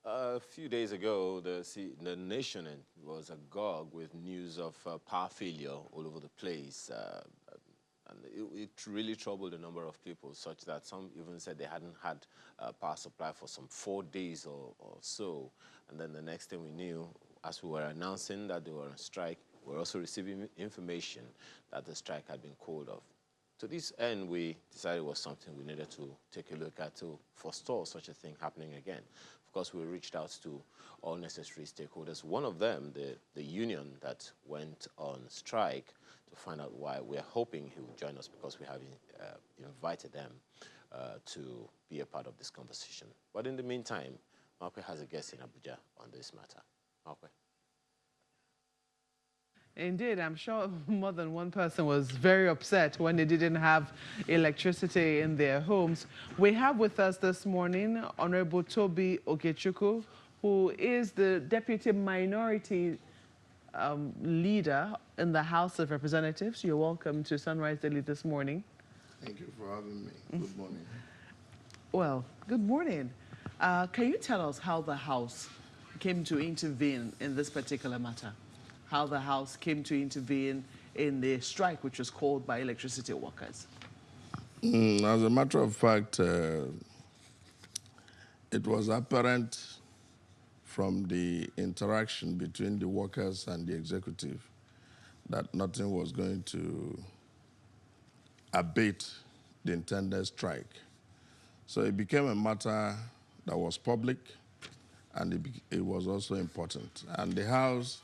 A few days ago, the nation was agog with news of power failure all over the place. And it really troubled a number of people, such that some even said they hadn't had power supply for some 4 days or so. And then the next thing we knew, as we were announcing that they were on strike, we were also receiving information that the strike had been called off. To this end, we decided it was something we needed to take a look at to forestall such a thing happening again. Of course, we reached out to all necessary stakeholders. One of them, the union that went on strike, to find out why. We're hoping he will join us because we have invited them to be a part of this conversation. But in the meantime, Marque has a guest in Abuja on this matter. Marque. Indeed, I'm sure more than one person was very upset when they didn't have electricity in their homes. We have with us this morning Honorable Toby Okechukwu, who is the Deputy Minority Leader in the House of Representatives. You're welcome to Sunrise Daily this morning. Thank you for having me. Good morning. Well, good morning. Can you tell us how the House came to intervene in this particular matter? How the House came to intervene in the strike which was called by electricity workers? As a matter of fact, it was apparent from the interaction between the workers and the executive that nothing was going to abate the intended strike. So it became a matter that was public, and it was also important. And the House,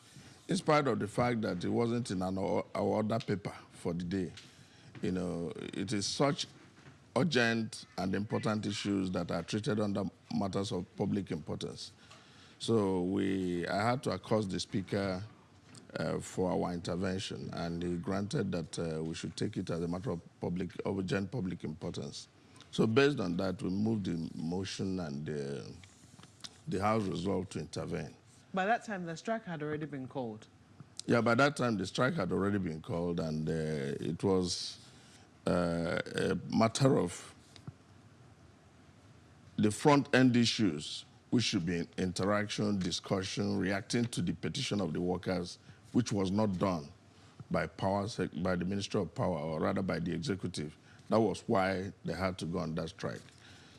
in spite of the fact that it wasn't in our order paper for the day, you know, it is such urgent and important issues that are treated under matters of public importance. So I had to accost the Speaker for our intervention, and he granted that we should take it as a matter of urgent public importance. So based on that, we moved the motion, and the House resolved to intervene. By that time, the strike had already been called. Yeah, by that time, the strike had already been called, and it was a matter of the front-end issues, which should be interaction, discussion, reacting to the petition of the workers, which was not done by the Ministry of Power, or rather by the executive. That was why they had to go on that strike.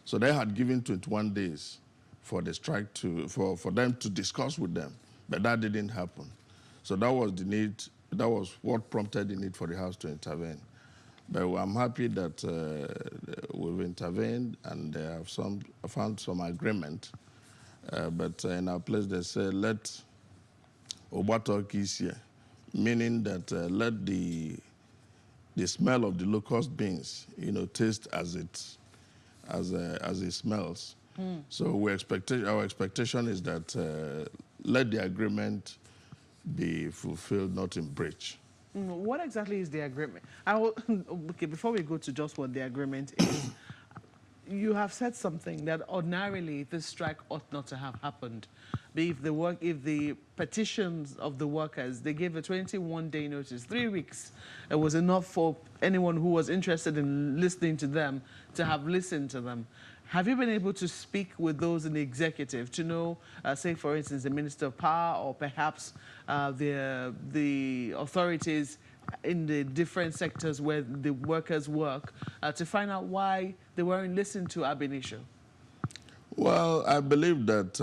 So they had given 21 days for the strike for them to discuss with them, but that didn't happen. So that was the need. That was what prompted the need for the House to intervene. But I'm happy that we've intervened and have found some agreement. But in our place, they say, let Obato Kisia, meaning that let the smell of the locust beans, taste as it smells. So our expectation is that let the agreement be fulfilled, not in breach. What exactly is the agreement? Okay, before we go to just what the agreement is, you have said something that ordinarily this strike ought not to have happened. If the petitions of the workers, they gave a 21-day notice, 3 weeks, it was enough for anyone who was interested in listening to them to have listened to them. Have you been able to speak with those in the executive to know, say, for instance, the Minister of Power, or perhaps the authorities in the different sectors where the workers work, to find out why they weren't listened to ab initio? Well, I believe that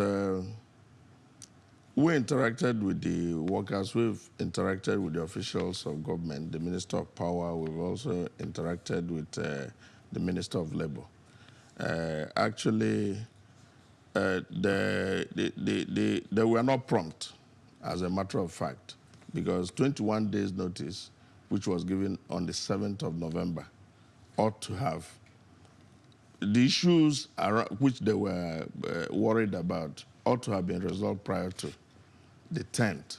we interacted with the workers. We've interacted with the officials of government, the Minister of Power. We've also interacted with the Minister of Labor. Actually, they were not prompt, as a matter of fact, because 21 days notice, which was given on the 7th of November, ought to have the issues which they were worried about ought to have been resolved prior to the 10th,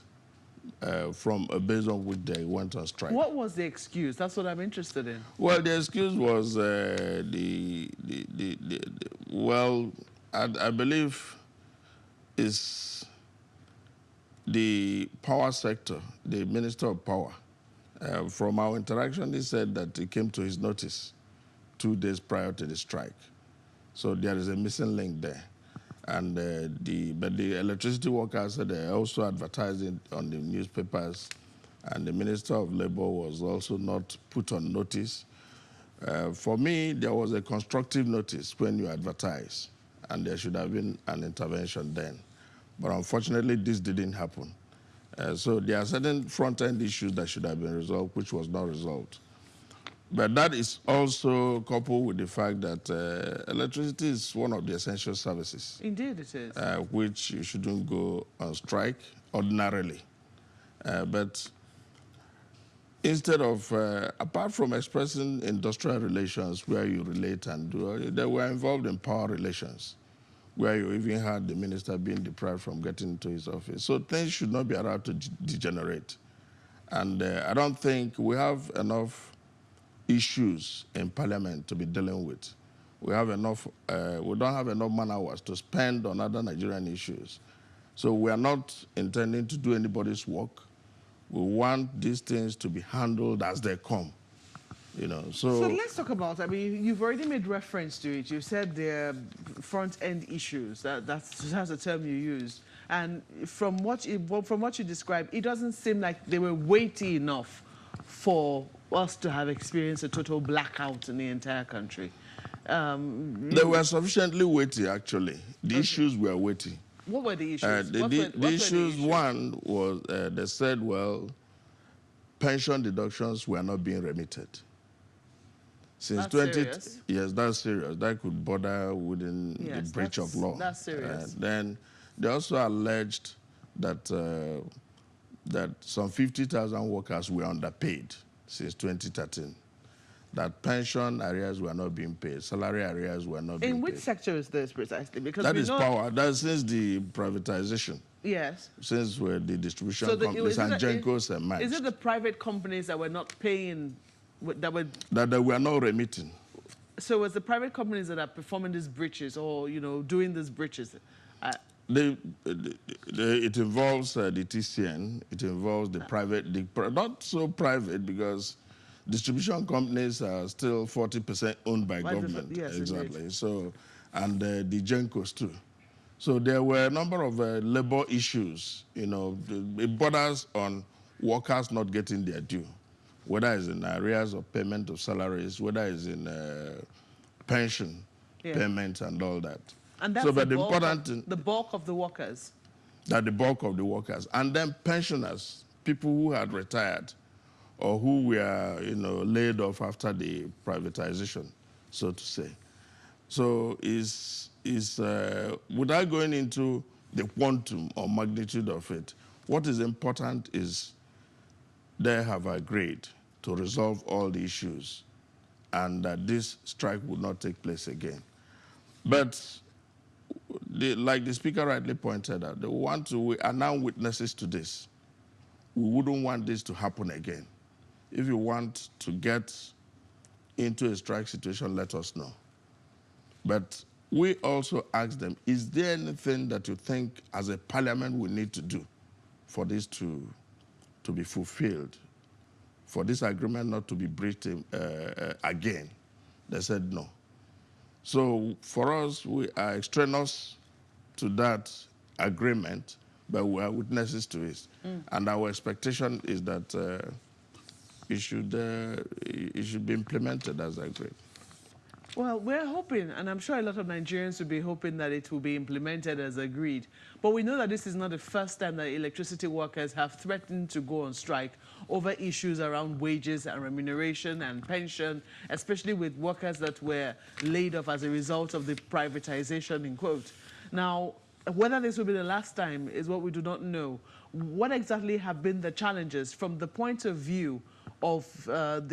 from a base on which they went on strike. What was the excuse? That's what I'm interested in. Well, the excuse was I believe is the power sector, the Minister of Power. From our interaction, he said that it came to his notice 2 days prior to the strike. So there is a missing link there. And but the electricity workers said they also advertised it on the newspapers, and the Minister of Labour was also not put on notice. For me, there was a constructive notice when you advertise, and there should have been an intervention then. But unfortunately, this didn't happen. So there are certain front-end issues that should have been resolved, which was not resolved. But that is also coupled with the fact that electricity is one of the essential services. Indeed it is. Which you shouldn't go on strike ordinarily. But instead of, apart from expressing industrial relations where you relate and do, they were involved in power relations, where you even had the minister being deprived from getting into his office. So things should not be allowed to degenerate. And I don't think we have enough issues in Parliament to be dealing with. We have enough, we don't have enough man hours to spend on other Nigerian issues. So we are not intending to do anybody's work. We want these things to be handled as they come. You know, so let's talk about, I mean, you've already made reference to it. You said the front-end issues. That's the term you used. And from what you described, it doesn't seem like they were weighty enough for us to have experienced a total blackout in the entire country. They were sufficiently weighty, actually. The issues were weighty. What were the issues? The issues, one was they said, well, pension deductions were not being remitted. Since that's serious. Yes, that's serious. That could border within the breach of law. That's serious. Then they also alleged that that some 50,000 workers were underpaid since 2013. That pension arrears were not being paid, salary arrears were not being paid. In which sector is this precisely? Because that is power. That's since the privatization. Yes. Since the distribution companies and Gencos emerged. Is it the private companies that were not paying, that they were not remitting? So it was the private companies that are performing these breaches or, you know, doing these breaches? It involves the TCN, it involves the private, not so private because distribution companies are still 40% owned by government. Yes, exactly. Indeed. So, and the Gencos too. So there were a number of labor issues. You know, it borders on workers not getting their due, whether it's in arrears of payment of salaries, whether it's in pension payments and all that. And that's so, the bulk of the workers. That the bulk of the workers. And then pensioners, people who had retired or who were, you know, laid off after the privatization, so to say. So without going into the quantum or magnitude of it, what is important is they have agreed to resolve all the issues and that this strike would not take place again. But like the speaker rightly pointed out, we are now witnesses to this. We wouldn't want this to happen again. If you want to get into a strike situation, let us know. But we also ask them, is there anything that you think as a parliament we need to do for this to be fulfilled, for this agreement not to be breached again? They said no. So for us, we are extraneous to that agreement, but we are witnesses to it. And our expectation is that it should be implemented as agreed. Well, we're hoping, and I'm sure a lot of Nigerians will be hoping that it will be implemented as agreed. But we know that this is not the first time that electricity workers have threatened to go on strike over issues around wages and remuneration and pension, especially with workers that were laid off as a result of the privatization, in quote. Now, whether this will be the last time is what we do not know. What exactly have been the challenges from the point of view of from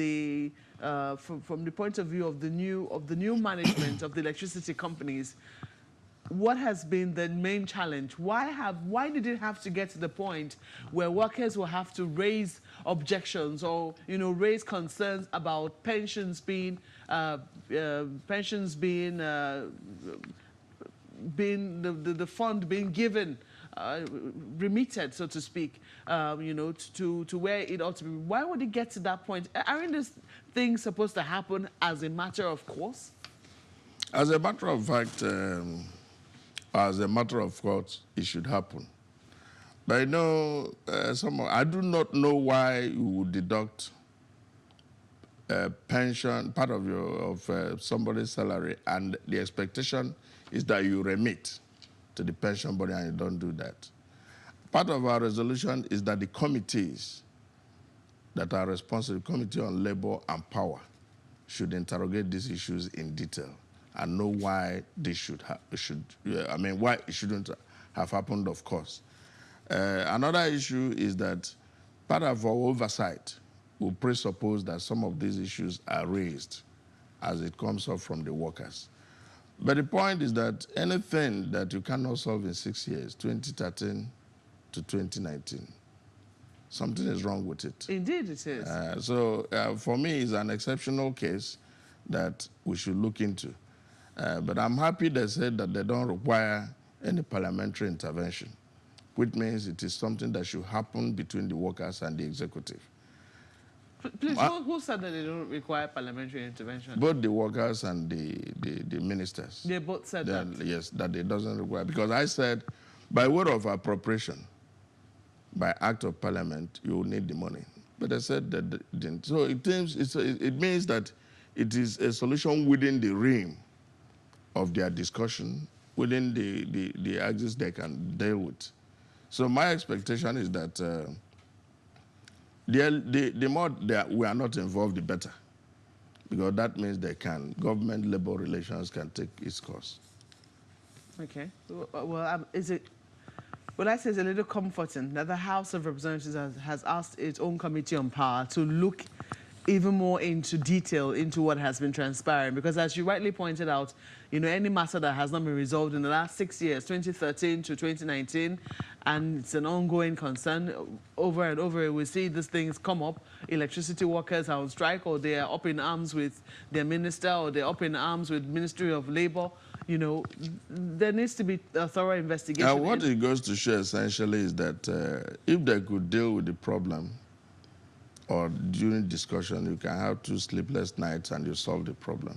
the point of view of the new management of the electricity companies? What has been the main challenge? Why did it have to get to the point where workers will have to raise objections or, you know, raise concerns about pensions being the fund being given, remitted, so to speak, you know, to where it ought to be? Why would it get to that point? Aren't these things supposed to happen as a matter of course? As a matter of fact, as a matter of course, it should happen. But you know, I do not know why you would deduct pension, part of somebody's salary, and the expectation is that you remit to the pension body, and you don't do that. Part of our resolution is that the committees that are responsible, Committee on Labor and Power, should interrogate these issues in detail and know why this why it shouldn't have happened, of course. Another issue is that part of our oversight will presuppose that some of these issues are raised as it comes up from the workers. But the point is that anything that you cannot solve in 6 years, 2013 to 2019, something is wrong with it. Indeed it is. So for me, it's an exceptional case that we should look into. But I'm happy they said that they don't require any parliamentary intervention, which means it is something that should happen between the workers and the executive. Please, who said that they don't require parliamentary intervention? Both the workers and the ministers. They both said that? Yes, that it doesn't require. Because I said, by way of appropriation, by act of parliament, you will need the money. But they said that they didn't. So it means that it is a solution within the realm of their discussion, within the axis they can deal with. So my expectation is that the more that we are not involved, the better. Because that means government-labor relations can take its course. Okay. Well, well, I say it's a little comforting that the House of Representatives has asked its own Committee on Power to look even more into detail into what has been transpiring. Because as you rightly pointed out, you know, any matter that has not been resolved in the last 6 years, 2013 to 2019, and it's an ongoing concern over and over, we see these things come up. Electricity workers are on strike, or they are up in arms with their minister, or they're up in arms with Ministry of Labor. You know, there needs to be a thorough investigation. What it goes to show essentially is that if they could deal with the problem, or during discussion, you can have 2 sleepless nights and you solve the problem.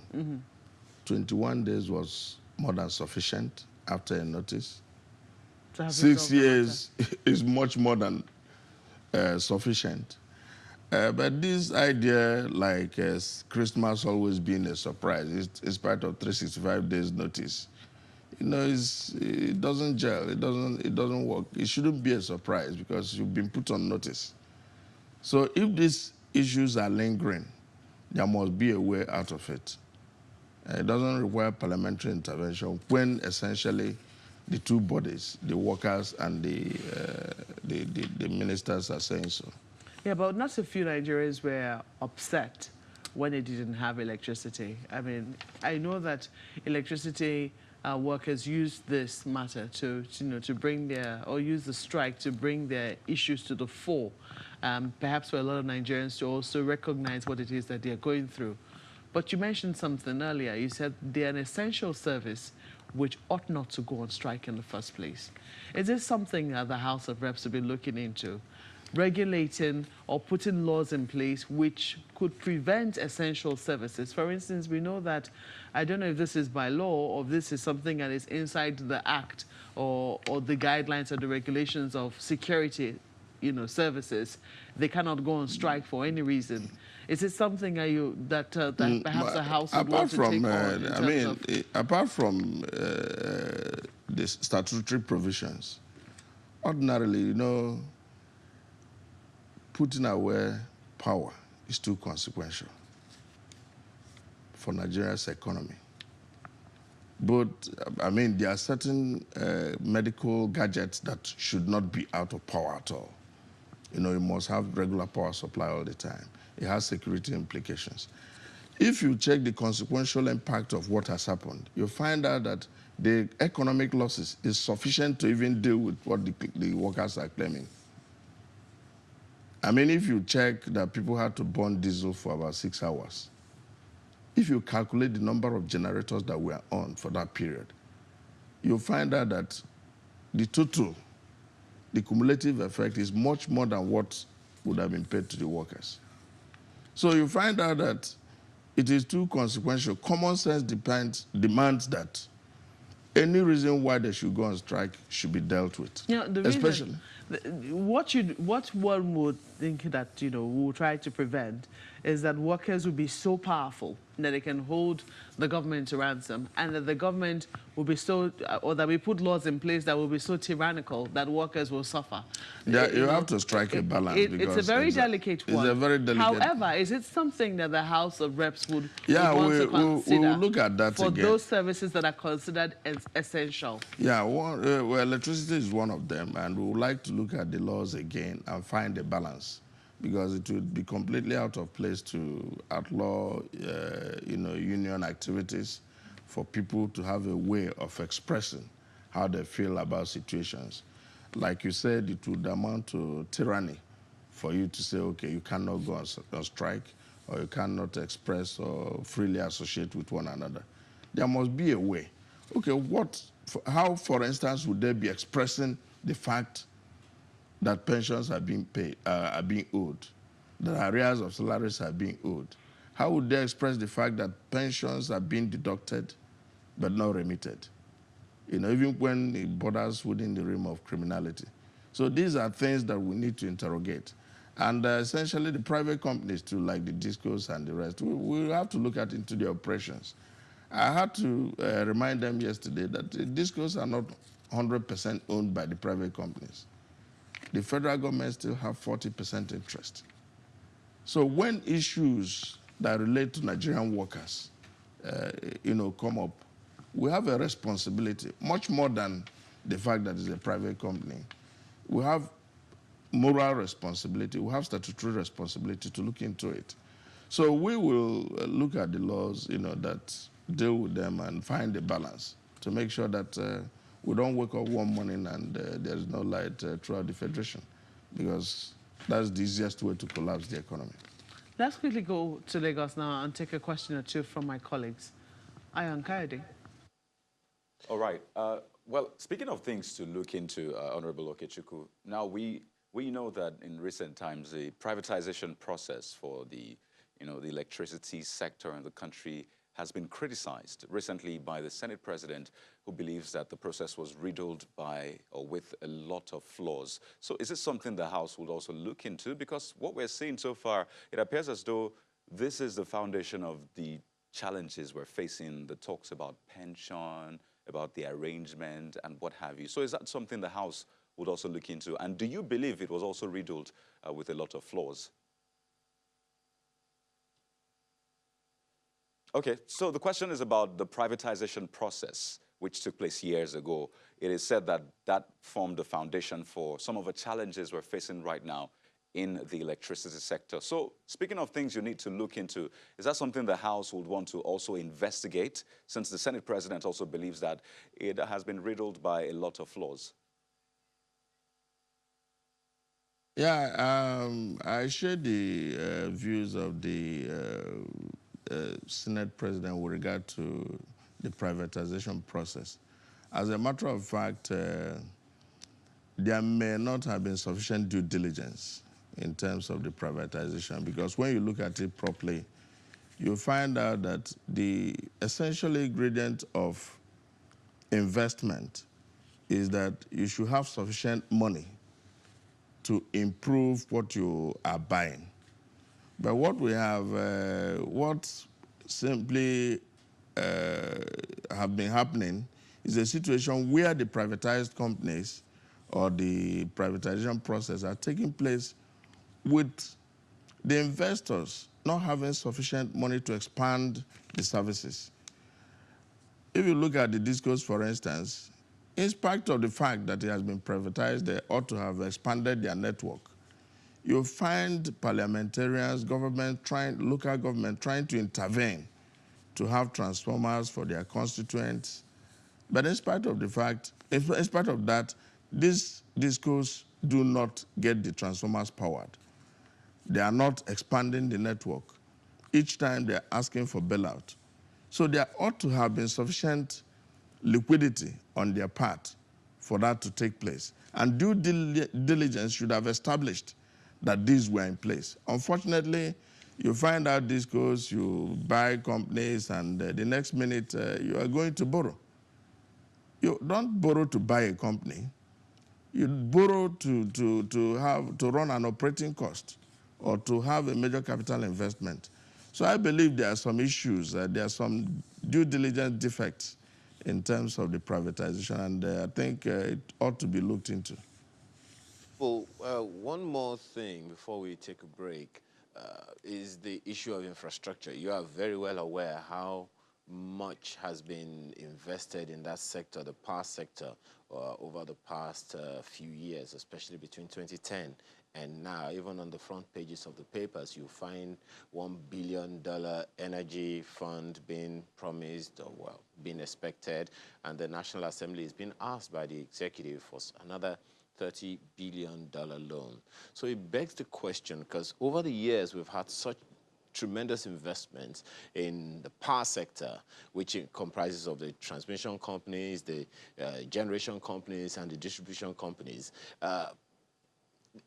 21 days was more than sufficient after a notice. 6 years is much more than sufficient. But this idea, like Christmas always being a surprise, in spite of 365 days notice, you know, it doesn't gel. It doesn't work. It shouldn't be a surprise because you've been put on notice. So if these issues are lingering, there must be a way out of it. It doesn't require parliamentary intervention when essentially the 2 bodies, the workers and the ministers, are saying so. Yeah, but not a few Nigerians were upset when they didn't have electricity. I mean, I know that electricity workers use this matter to bring use the strike to bring their issues to the fore. Perhaps for a lot of Nigerians to also recognize what it is that they're going through. But you mentioned something earlier. You said they're an essential service which ought not to go on strike in the first place. Is this something that the House of Reps have been looking into? Regulating or putting laws in place which could prevent essential services. For instance, we know that, I don't know if this is by law or if this is something that is inside the Act or the guidelines or the regulations of security, you know, services. They cannot go on strike for any reason. Is it something that perhaps the House would want to take on? Apart from the statutory provisions, ordinarily, you know, putting away power is too consequential for Nigeria's economy. But, I mean, there are certain medical gadgets that should not be out of power at all. You know, you must have regular power supply all the time. It has security implications. If you check the consequential impact of what has happened, you'll find out that the economic losses is sufficient to even deal with what the workers are claiming. I mean, if you check that people had to burn diesel for about 6 hours, if you calculate the number of generators that were on for that period, you'll find out that the cumulative effect is much more than what would have been paid to the workers. So you find out that it is too consequential. Common sense demands that any reason why they should go on strike should be dealt with. You know, the Especially. reason, what one would think that, will try to prevent is that workers will be so powerful that they can hold the government to ransom, and that the government will be so, or that we put laws in place that will be so tyrannical that workers will suffer. Yeah, you have to strike a balance because it's a very delicate one. It's a very delicate. However, is it something that the House of Reps would want to consider? We'll look at that for again. those services that are considered as essential? Yeah, well, electricity is one of them, and we would like to look at the laws again and find a balance, because it would be completely out of place to outlaw, union activities for people to have a way of expressing how they feel about situations. Like you said, it would amount to tyranny for you to say, okay, you cannot go on strike, or you cannot express or freely associate with one another. There must be a way. Okay, how, for instance, would they be expressing the fact that pensions are being paid, are being owed, that arrears of salaries are being owed? How would they express the fact that pensions are being deducted but not remitted? Even when it borders within the realm of criminality. So these are things that we need to interrogate. And essentially the private companies too, like the discos and the rest, we have to look into their operations. I had to remind them yesterday that the discos are not 100% owned by the private companies. The federal government still have 40% interest. So when issues that relate to Nigerian workers, come up, we have a responsibility, much more than the fact that it's a private company. We have moral responsibility, we have statutory responsibility to look into it. So we will look at the laws, that deal with them and find a balance to make sure that we don't wake up one morning and there's no light throughout the Federation, because that's the easiest way to collapse the economy. Let's quickly go to Lagos now and take a question or two from my colleagues. Ayan Kayode. All right. Well, speaking of things to look into, Honorable Okechukwu, now we know that in recent times the privatization process for the electricity sector in the country has been criticized recently by the Senate President, who believes that the process was riddled with a lot of flaws. So is this something the House would also look into? Because what we're seeing so far, it appears as though this is the foundation of the challenges we're facing, the talks about pension, about the arrangement and what have you. So is that something the House would also look into? And do you believe it was also riddled with a lot of flaws? Okay, so the question is about the privatization process, which took place years ago. It is said that that formed the foundation for some of the challenges we're facing right now in the electricity sector. So speaking of things you need to look into, is that something the House would want to also investigate, since the Senate President also believes that it has been riddled by a lot of flaws? Yeah, I share the views of the Senate President with regard to the privatization process. As a matter of fact, there may not have been sufficient due diligence in terms of the privatization, because when you look at it properly, you find out that the essential ingredient of investment is that you should have sufficient money to improve what you are buying. But what we have, what simply have been happening is a situation where the privatized companies or the privatization process are taking place with the investors not having sufficient money to expand the services. If you look at the discos, for instance, in spite of the fact that it has been privatized, they ought to have expanded their network. You find parliamentarians, local government trying to intervene to have transformers for their constituents. But in spite of that, these discos do not get the transformers powered. They are not expanding the network. Each time they're asking for bailout. So there ought to have been sufficient liquidity on their part for that to take place. And due diligence should have established that these were in place. Unfortunately, you find out discos, you buy companies, and the next minute you are going to borrow. You don't borrow to buy a company. You borrow to run an operating cost or to have a major capital investment. So I believe there are some issues, there are some due diligence defects in terms of the privatization, and I think it ought to be looked into. Well, one more thing before we take a break is the issue of infrastructure. You are very well aware how much has been invested in that sector, the power sector, over the past few years, especially between 2010 and now. Even on the front pages of the papers, you find $1 billion energy fund being promised or, well, being expected, and the National Assembly is being asked by the executive for another $30 billion loan. So it begs the question, because over the years we've had such tremendous investments in the power sector, which comprises of the transmission companies, the generation companies, and the distribution companies.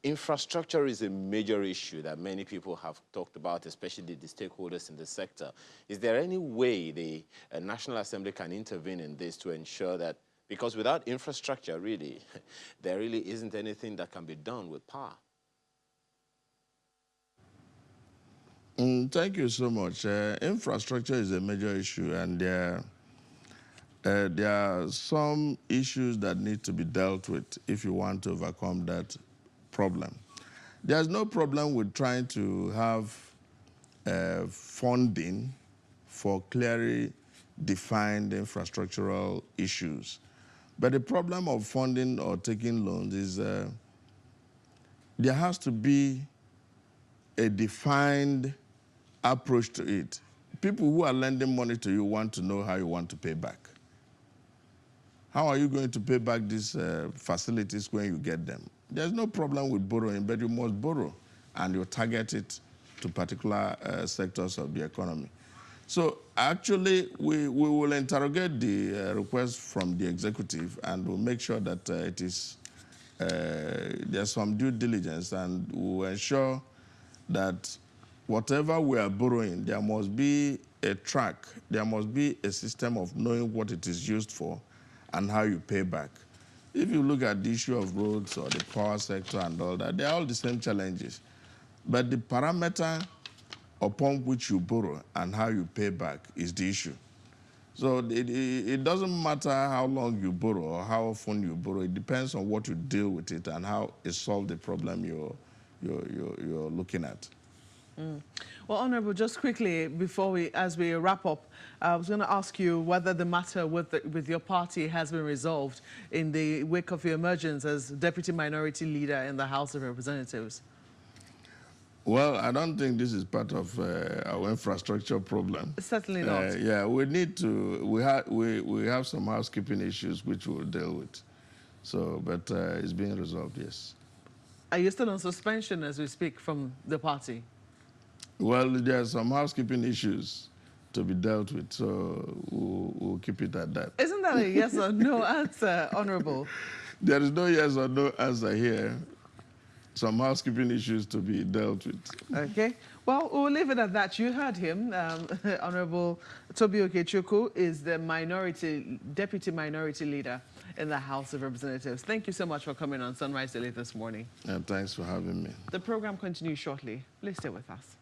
Infrastructure is a major issue that many people have talked about, especially the stakeholders in the sector. Is there any way the National Assembly can intervene in this to ensure that, because without infrastructure, really, there really isn't anything that can be done with power? Thank you so much. Infrastructure is a major issue, and there are some issues that need to be dealt with if you want to overcome that problem. There's no problem with trying to have funding for clearly defined infrastructural issues. But the problem of funding or taking loans is there has to be a defined approach to it. People who are lending money to you want to know how you want to pay back. How are you going to pay back these facilities when you get them? There's no problem with borrowing, but you must borrow, and you target it to particular sectors of the economy. So actually, we will interrogate the request from the executive, and we'll make sure that there's some due diligence, and we'll ensure that whatever we are borrowing, there must be a track, there must be a system of knowing what it is used for and how you pay back. If you look at the issue of roads or the power sector and all that, they're all the same challenges. But the parameter upon which you borrow and how you pay back is the issue. So it doesn't matter how long you borrow or how often you borrow. It depends on what you deal with it and how it solves the problem you're looking at. Well, Honorable, just quickly, as we wrap up, I was going to ask you whether the matter with your party has been resolved in the wake of your emergence as Deputy Minority Leader in the House of Representatives. Well, I don't think this is part of our infrastructure problem. Certainly not. Yeah, we need to. We have some housekeeping issues which we'll deal with. So, but it's being resolved. Yes. Are you still on suspension as we speak from the party? Well, there are some housekeeping issues to be dealt with, so we'll keep it at that. Isn't that a yes or no answer, Honorable? There is no yes or no answer here. Some housekeeping issues to be dealt with. Okay. Well, we'll leave it at that. You heard him. Honorable Toby Okechukwu is the Deputy Minority Leader in the House of Representatives. Thank you so much for coming on Sunrise Daily this morning. And thanks for having me. The program continues shortly. Please stay with us.